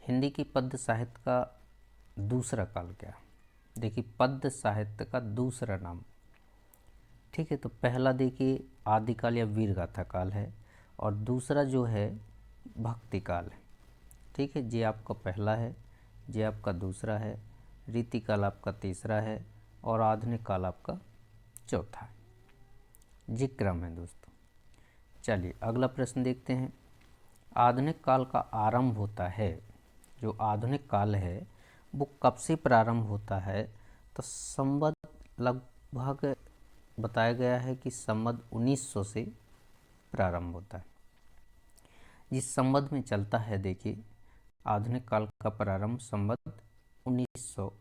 हिंदी की पद्य साहित्य का दूसरा काल क्या? देखिए, पद्य साहित्य का दूसरा नाम, ठीक है, तो पहला देखिए आदिकाल या वीरगाथा काल है, और दूसरा जो है भक्ति काल है। ठीक है, ये आपका पहला है, ये आपका दूसरा है, रीति काल आपका तीसरा है, और आधुनिक काल आपका चौथा है। ये क्रम है दोस्तों। चलिए अगला प्रश्न देखते हैं। आधुनिक काल का आरंभ होता है, जो आधुनिक काल है वो कब से प्रारंभ होता है? तो संवत लगभग बताया गया है कि संवत 1900 से प्रारंभ होता है। जिस संवत में चलता है, देखिए आधुनिक काल का प्रारंभ संवत 1900,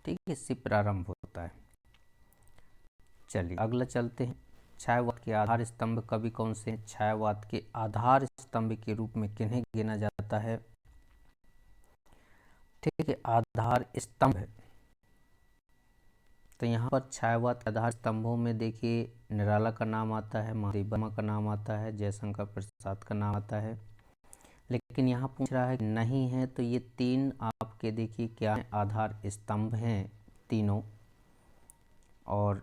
ठीक है, इससे प्रारंभ होता है। चलिए अगला चलते हैं। छायावाद के आधार स्तंभ कवि कौन से हैं? छायावाद के आधार स्तंभ के रूप में किन्हें गिना जाता है? ठीक है, आधार स्तंभ। तो यहाँ पर छायावाद के आधार स्तंभों में देखिए निराला का नाम आता है, महादेव वर्मा का नाम आता है, जयशंकर प्रसाद का नाम आता है। लेकिन यहाँ पूछ रहा है कि नहीं है, तो ये तीन आपके देखिए क्या है, आधार स्तंभ हैं तीनों। और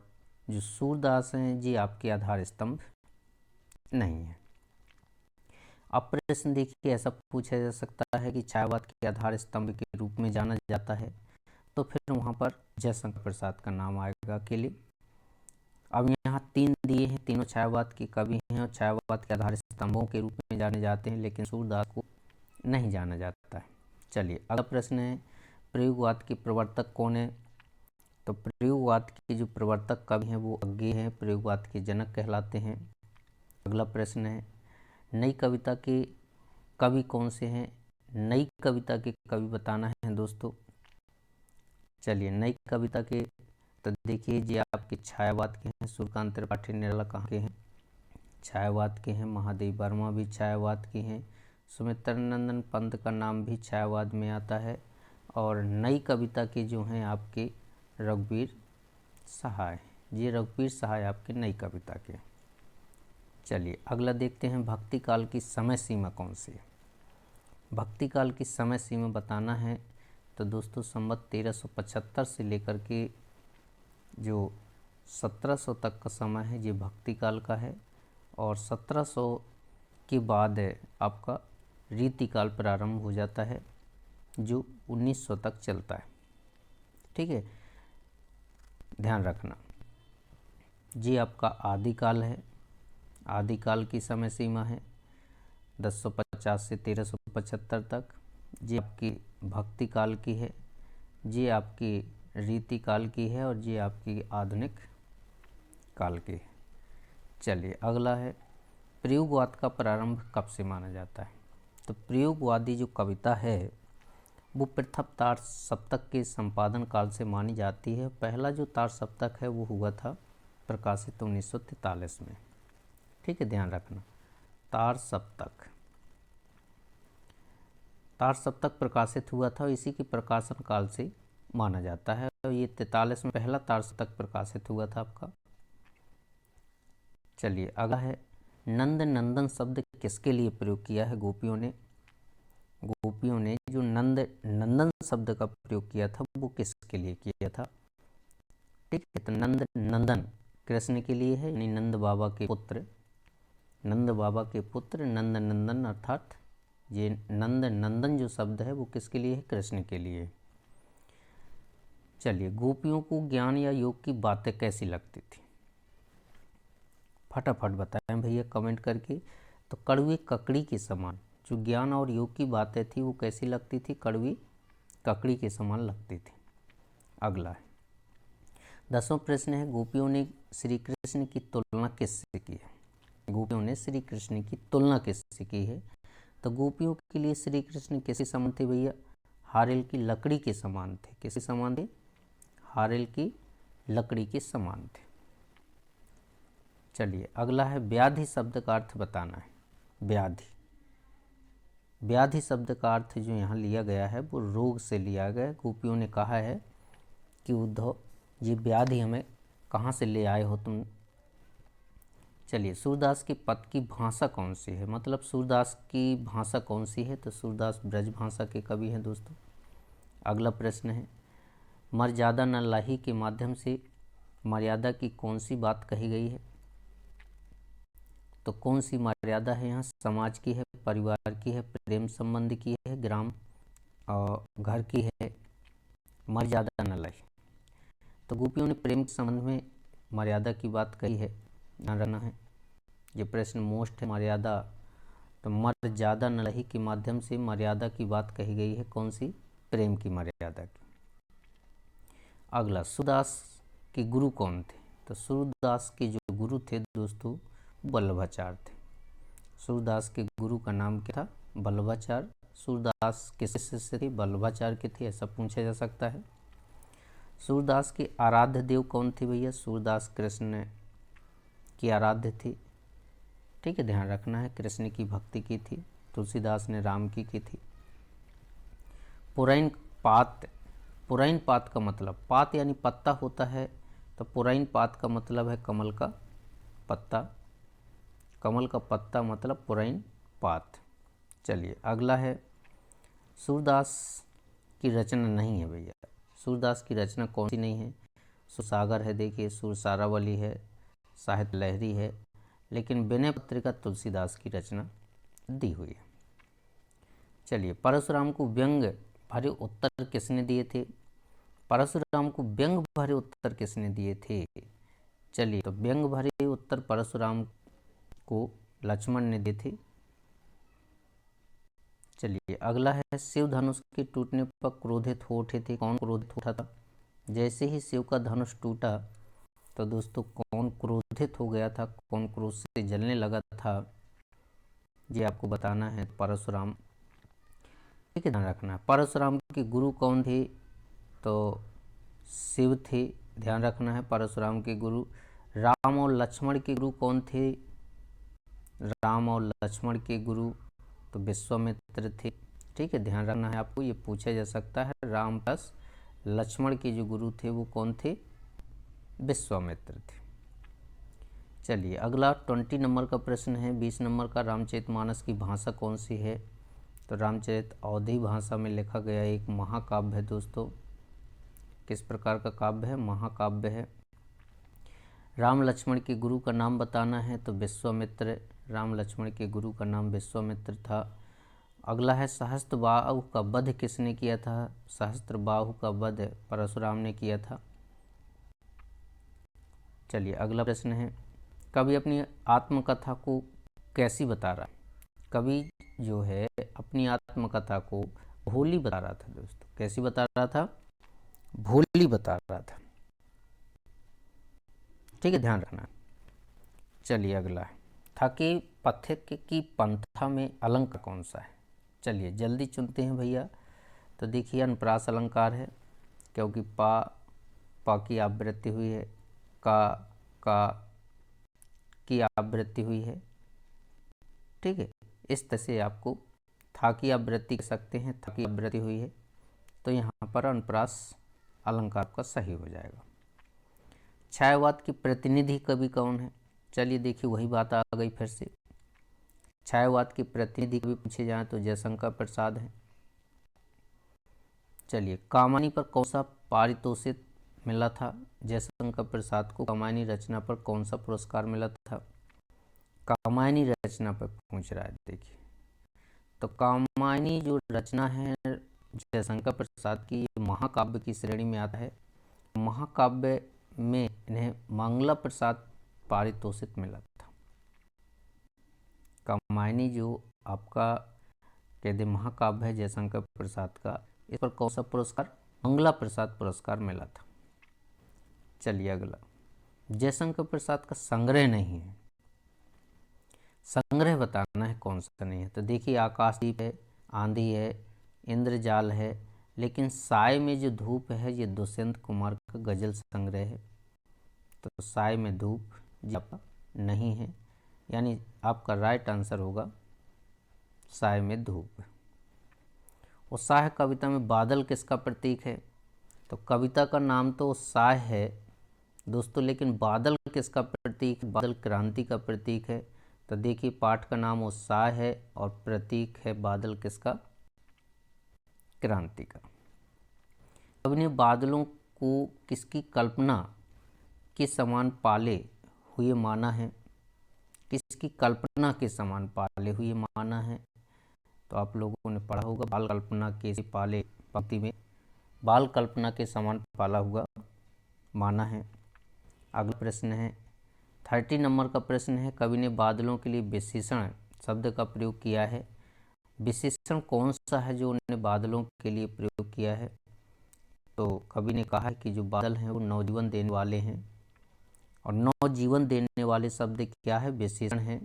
जो सूरदास हैं जी आपके आधार स्तंभ नहीं है। अब प्रश्न देखिए ऐसा पूछा जा सकता है कि छायावाद के आधार स्तंभ के रूप में जाना जाता है, तो फिर वहाँ पर जयशंकर प्रसाद का नाम आएगा अकेले। अब यहाँ तीन दिए हैं, तीनों छायावाद के कवि हैं और छायावाद के आधार स्तंभों के रूप में जाने जाते हैं, लेकिन सूरदास को नहीं जाना जाता है। चलिए अगला प्रश्न है, प्रयोगवाद के प्रवर्तक कौन है? तो प्रयोगवाद के जो प्रवर्तक कवि हैं वो अज्ञेय हैं, प्रयोगवाद के जनक कहलाते हैं। अगला प्रश्न है, नई कविता के कवि कौन से हैं? नई कविता के कवि बताना है दोस्तों। चलिए नई कविता के, तो देखिए जी आपके छायावाद के हैं, सूर्यकांत त्रिपाठी निराला कहाँ के हैं? छायावाद के हैं। महादेव वर्मा भी छायावाद के हैं। सुमित्र नंदन पंत का नाम भी छायावाद में आता है। और नई कविता के जो हैं आपके रघुवीर सहाय, ये रघुवीर सहाय आपके नई कविता के। चलिए अगला देखते हैं, भक्ति काल की समय सीमा कौन सी है? भक्ति काल की समय सीमा बताना है तो दोस्तों संवत 1375 से लेकर के जो 1700 तक का समय है ये भक्ति काल का है, और 1700 के बाद आपका रीति काल प्रारंभ हो जाता है जो 1900 तक चलता है। ठीक है, ध्यान रखना, ये आपका आदिकाल है। आदिकाल की समय सीमा है 1050 से 1375 तक। ये आपकी भक्ति काल की है, ये आपकी रीति काल की है, और ये आपकी आधुनिक काल की है। चलिए अगला है, प्रयोगवाद का प्रारंभ कब से माना जाता है? तो प्रयोगवादी जो कविता है वो प्रथम तार सप्तक के संपादन काल से मानी जाती है। पहला जो तार सप्तक है वो हुआ था प्रकाशित 1943 में। ठीक है, ध्यान रखना, तार सप्तक प्रकाशित हुआ था, इसी के प्रकाशन काल से माना जाता है। और ये 43 में पहला तार सप्तक प्रकाशित हुआ था आपका। चलिए अगला है, नंद नंदन शब्द किसके लिए प्रयोग किया है गोपियों ने? गोपियों ने जो नंद नंदन शब्द का प्रयोग किया था वो किसके लिए किया था? ठीक है, तो नंद नंदन कृष्ण के लिए है, यानी नंद बाबा के पुत्र, नंद बाबा के पुत्र नंद नंदन, अर्थात ये नंद नंदन जो शब्द है वो किसके लिए है? कृष्ण के लिए। चलिए, गोपियों को ज्ञान या योग की बातें कैसी लगती थी? फटाफट बताएं भैया कमेंट करके। तो कड़वी ककड़ी के समान, जो ज्ञान और योग की बातें थी वो कैसी लगती थी? कड़वी ककड़ी के समान लगती थी। अगला है, 10वां प्रश्न है, गोपियों ने श्री कृष्ण की तुलना किससे की है? गोपियों ने श्री कृष्ण की तुलना किससे की है? तो गोपियों के लिए श्री कृष्ण किसके समान थे भैया? हारेल की लकड़ी के समान थे। किसके समान थे? हारेल की लकड़ी के समान थे। चलिए अगला है, व्याधि शब्द का अर्थ बताना है। व्याधि शब्द का अर्थ जो यहाँ लिया गया है वो रोग से लिया गया। गोपियों ने कहा है कि उद्धव, ये व्याधि हमें कहाँ से ले आए हो तुम? चलिए, सूरदास के पद की भाषा कौन सी है, मतलब सूरदास की भाषा कौन सी है, तो सूरदास ब्रज भाषा के कवि हैं दोस्तों। अगला प्रश्न है, मर्यादा न लाही के माध्यम से मर्यादा की कौन सी बात कही गई है। तो कौन सी मर्यादा है यहाँ, समाज की है, परिवार की है, प्रेम संबंध की है, ग्राम और घर की है। मर्यादा न लाही, तो गोपियों ने प्रेम के संबंध में मर्यादा की बात कही है, ध्यान रखना है। ये प्रश्न मोस्ट है, मर्यादा, तो मर्यादा न लाही के माध्यम से मर्यादा की बात कही गई है, कौन सी, प्रेम की मर्यादा की। अगला, सूरदास के गुरु कौन थे, तो सूरदास के जो गुरु थे दोस्तों वल्लभाचार्य थे। सूरदास के गुरु का नाम क्या था, वल्लभाचार्य। सूरदास किस शिष्य थे, वल्लभाचार्य के थे, ऐसा पूछा जा सकता है। सूरदास के आराध्य देव कौन थे भैया, सूरदास कृष्ण की आराध्य थे। ठीक है, ध्यान रखना है, कृष्ण की भक्ति की थी, तुलसीदास ने राम की थी। पुरैन पात, पुरैन पात का मतलब, पात यानी पत्ता होता है, तो पुरैन पात का मतलब है कमल का पत्ता। कमल का पत्ता मतलब पुरैन पात। चलिए, अगला है, सूरदास की रचना नहीं है भैया। सूरदास की रचना कौन सी नहीं है, सुरसागर है, देखिए सुरसारावली है, साहित्य लहरी है, लेकिन विनय पत्रिका तुलसीदास की रचना दी हुई है। चलिए, परशुराम को व्यंग भरे उत्तर किसने दिए थे। परशुराम को व्यंग भरे उत्तर किसने दिए थे। चलिए, तो व्यंग भरे उत्तर परशुराम को लक्ष्मण ने दिए थे। चलिए, अगला है, शिव धनुष के टूटने पर क्रोधित हो उठे थे, कौन क्रोधित उठा था। जैसे ही शिव का धनुष टूटा तो दोस्तों कौन क्रोधित हो गया था, कौन क्रोध से जलने लगा था, ये आपको बताना है, परशुराम। ठीक है, ध्यान रखना है। परशुराम के गुरु कौन थे, तो शिव थे, ध्यान रखना है। परशुराम के गुरु राम और लक्ष्मण के गुरु कौन थे, राम और लक्ष्मण के गुरु तो विश्वामित्र थे। ठीक है, ध्यान रखना है आपको, ये पूछा जा सकता है। राम प्लस लक्ष्मण के जो गुरु थे वो कौन थे, विश्वामित्र थे। चलिए, अगला 20 नंबर का प्रश्न है, 20 नंबर का, रामचरितमानस की भाषा कौन सी है। तो रामचरित अवधी भाषा में लिखा गया एक महाकाव्य है दोस्तों। किस प्रकार का काव्य है, महाकाव्य है। राम लक्ष्मण के गुरु का नाम बताना है, तो विश्वामित्र। राम लक्ष्मण के गुरु का नाम विश्वामित्र था। अगला है, सहस्त्रबाहु का वध किसने किया था। सहस्त्रबाहु का वध परशुराम ने किया था। चलिए, अगला प्रश्न है, कवि अपनी आत्मकथा को कैसी बता रहा है। कवि जो है अपनी आत्मकथा को भोली बता रहा था दोस्तों। कैसी बता रहा था, भोली बता रहा था। ठीक है, ध्यान रखना। चलिए, अगला है, थके पथिक की पंथा में अलंकार कौन सा है। चलिए, जल्दी चुनते हैं भैया। तो देखिए, अनुप्रास अलंकार है, क्योंकि पा की आवृत्ति हुई है, का की आवृत्ति हुई है। ठीक है, इस तरह से आपको था की आवृत्ति कह सकते हैं, था की आवृत्ति हुई है, तो यहाँ पर अनुप्रास अलंकार का सही हो जाएगा। छायावाद की प्रतिनिधि कवि कौन है। चलिए, देखिए वही बात आ गई फिर से। छायावाद की प्रतिनिधि कवि पूछे जाए तो जयशंकर प्रसाद है। चलिए, कामायनी पर कौन सा पारितोषिक मिला था। जयशंकर प्रसाद को कामायनी रचना पर कौन सा पुरस्कार मिला था। कामायनी रचना पर पूछ रहा है, देखिए, तो कामायनी जो रचना है जयशंकर प्रसाद की, ये महाकाव्य की श्रेणी में आता है। महाकाव्य में इन्हें मंगला प्रसाद पारितोषिक मिला था। कामायनी जो आपका कहते महाकाव्य है जयशंकर प्रसाद का, इस पर कौन सा पुरस्कार, मंगला प्रसाद पुरस्कार मिला था। चलिए, अगला, जयशंकर प्रसाद का संग्रह नहीं है, संग्रह बताना है कौन सा नहीं है। तो देखिए, आकाशदीप है, आंधी है, इंद्रजाल है, लेकिन साय में जो धूप है ये दुष्यंत कुमार का गजल संग्रह है। तो साय में धूप जी आपका नहीं है, यानी आपका राइट आंसर होगा साय में धूप। उत्साह कविता में बादल किसका प्रतीक है। तो कविता का नाम तो उत्साह है, दोस्तों लेकिन बादल किसका प्रतीक? बादल क्रांति का प्रतीक है। तो देखिए पाठ का नाम उत्साह है और प्रतीक है बादल किसका? क्रांति का। कवि ने बादलों को किसकी कल्पना के समान पाले हुए माना है? किसकी कल्पना के समान पाले हुए माना है? तो आप लोगों ने पढ़ा होगा, बाल कल्पना के पाले, पंक्ति में बाल कल्पना के समान पाला हुआ माना है। अगला प्रश्न है 30 नंबर का प्रश्न है, कवि ने बादलों के लिए विशेषण शब्द का प्रयोग किया है। विशेषण कौन सा है जो उन्होंने बादलों के लिए प्रयोग किया है? तो कवि ने कहा है कि जो बादल हैं वो नवजीवन देने वाले हैं, और नवजीवन देने वाले शब्द क्या है? विशेषण है।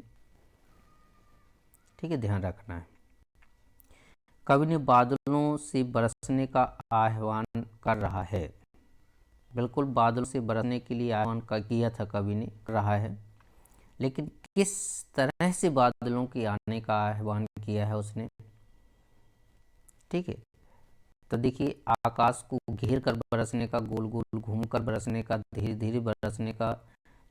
ठीक है, ध्यान रखना है। कवि ने बादलों से बरसने का आह्वान कर रहा है। बिल्कुल बादलों से बरसने के लिए आह्वान किया था कवि ने, रहा है, लेकिन किस तरह से बादलों के आने का आह्वान किया है उसने? ठीक है, तो देखिए आकाश को घेर कर बरसने का, गोल गोल घूम कर बरसने का, धीरे धीरे बरसने का,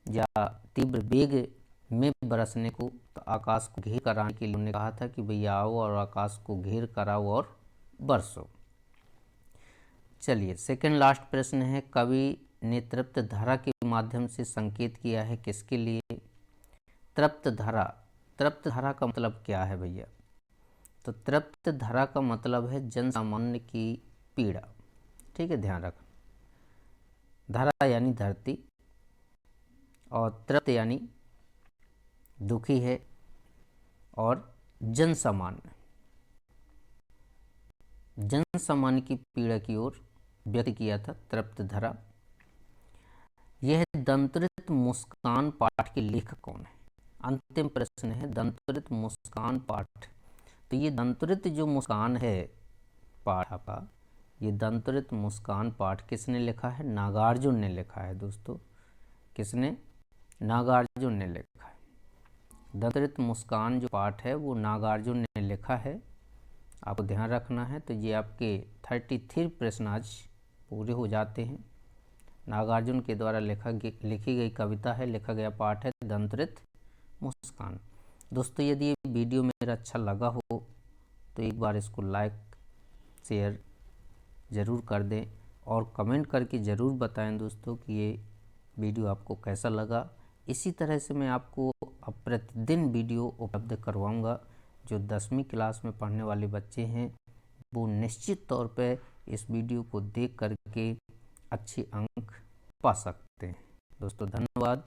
या तीव्र वेग में बरसने को। तो आकाश को घेर कर आने के लिए उन्होंने कहा था कि भैया आओ और आकाश को घेर कर आओ और बरसो। चलिए सेकंड लास्ट प्रश्न है, कवि ने तृप्त धारा के माध्यम से संकेत किया है किसके लिए? तृप्त धारा, तृप्त धारा का मतलब क्या है भैया? तो तृप्त धारा का मतलब है जन सामान्य की पीड़ा। ठीक है, ध्यान रखना। धारा यानी धरती, और तृप्त यानी दुखी है, और जन सामान्य, जन सामान्य की पीड़ा की ओर व्यक्त किया था तृप्त धारा। यह दंतरित मुस्कान पाठ के लेखक कौन है? अंतिम प्रश्न है, दंतरित मुस्कान पाठ। तो ये दंतरित जो मुस्कान है पाठ का, ये दंतरित मुस्कान पाठ किसने लिखा है? नागार्जुन ने लिखा है दोस्तों। किसने? नागार्जुन ने लिखा है। दंतरित मुस्कान जो पाठ है वो नागार्जुन ने लिखा है, आपको ध्यान रखना है। तो ये आपके 33 प्रश्न आज पूरे हो जाते हैं। नागार्जुन के द्वारा लिखी गई कविता है, लिखा गया पाठ है दंतरित मुस्कान। दोस्तों यदि ये वीडियो मेरा अच्छा लगा हो तो एक बार इसको लाइक शेयर ज़रूर कर दें, और कमेंट करके ज़रूर बताएं दोस्तों कि ये वीडियो आपको कैसा लगा। इसी तरह से मैं आपको अब प्रतिदिन वीडियो उपलब्ध करवाऊंगा। जो 10वीं क्लास में पढ़ने वाले बच्चे हैं वो निश्चित तौर पे इस वीडियो को देख करके अच्छे अंक पा सकते हैं। दोस्तों धन्यवाद।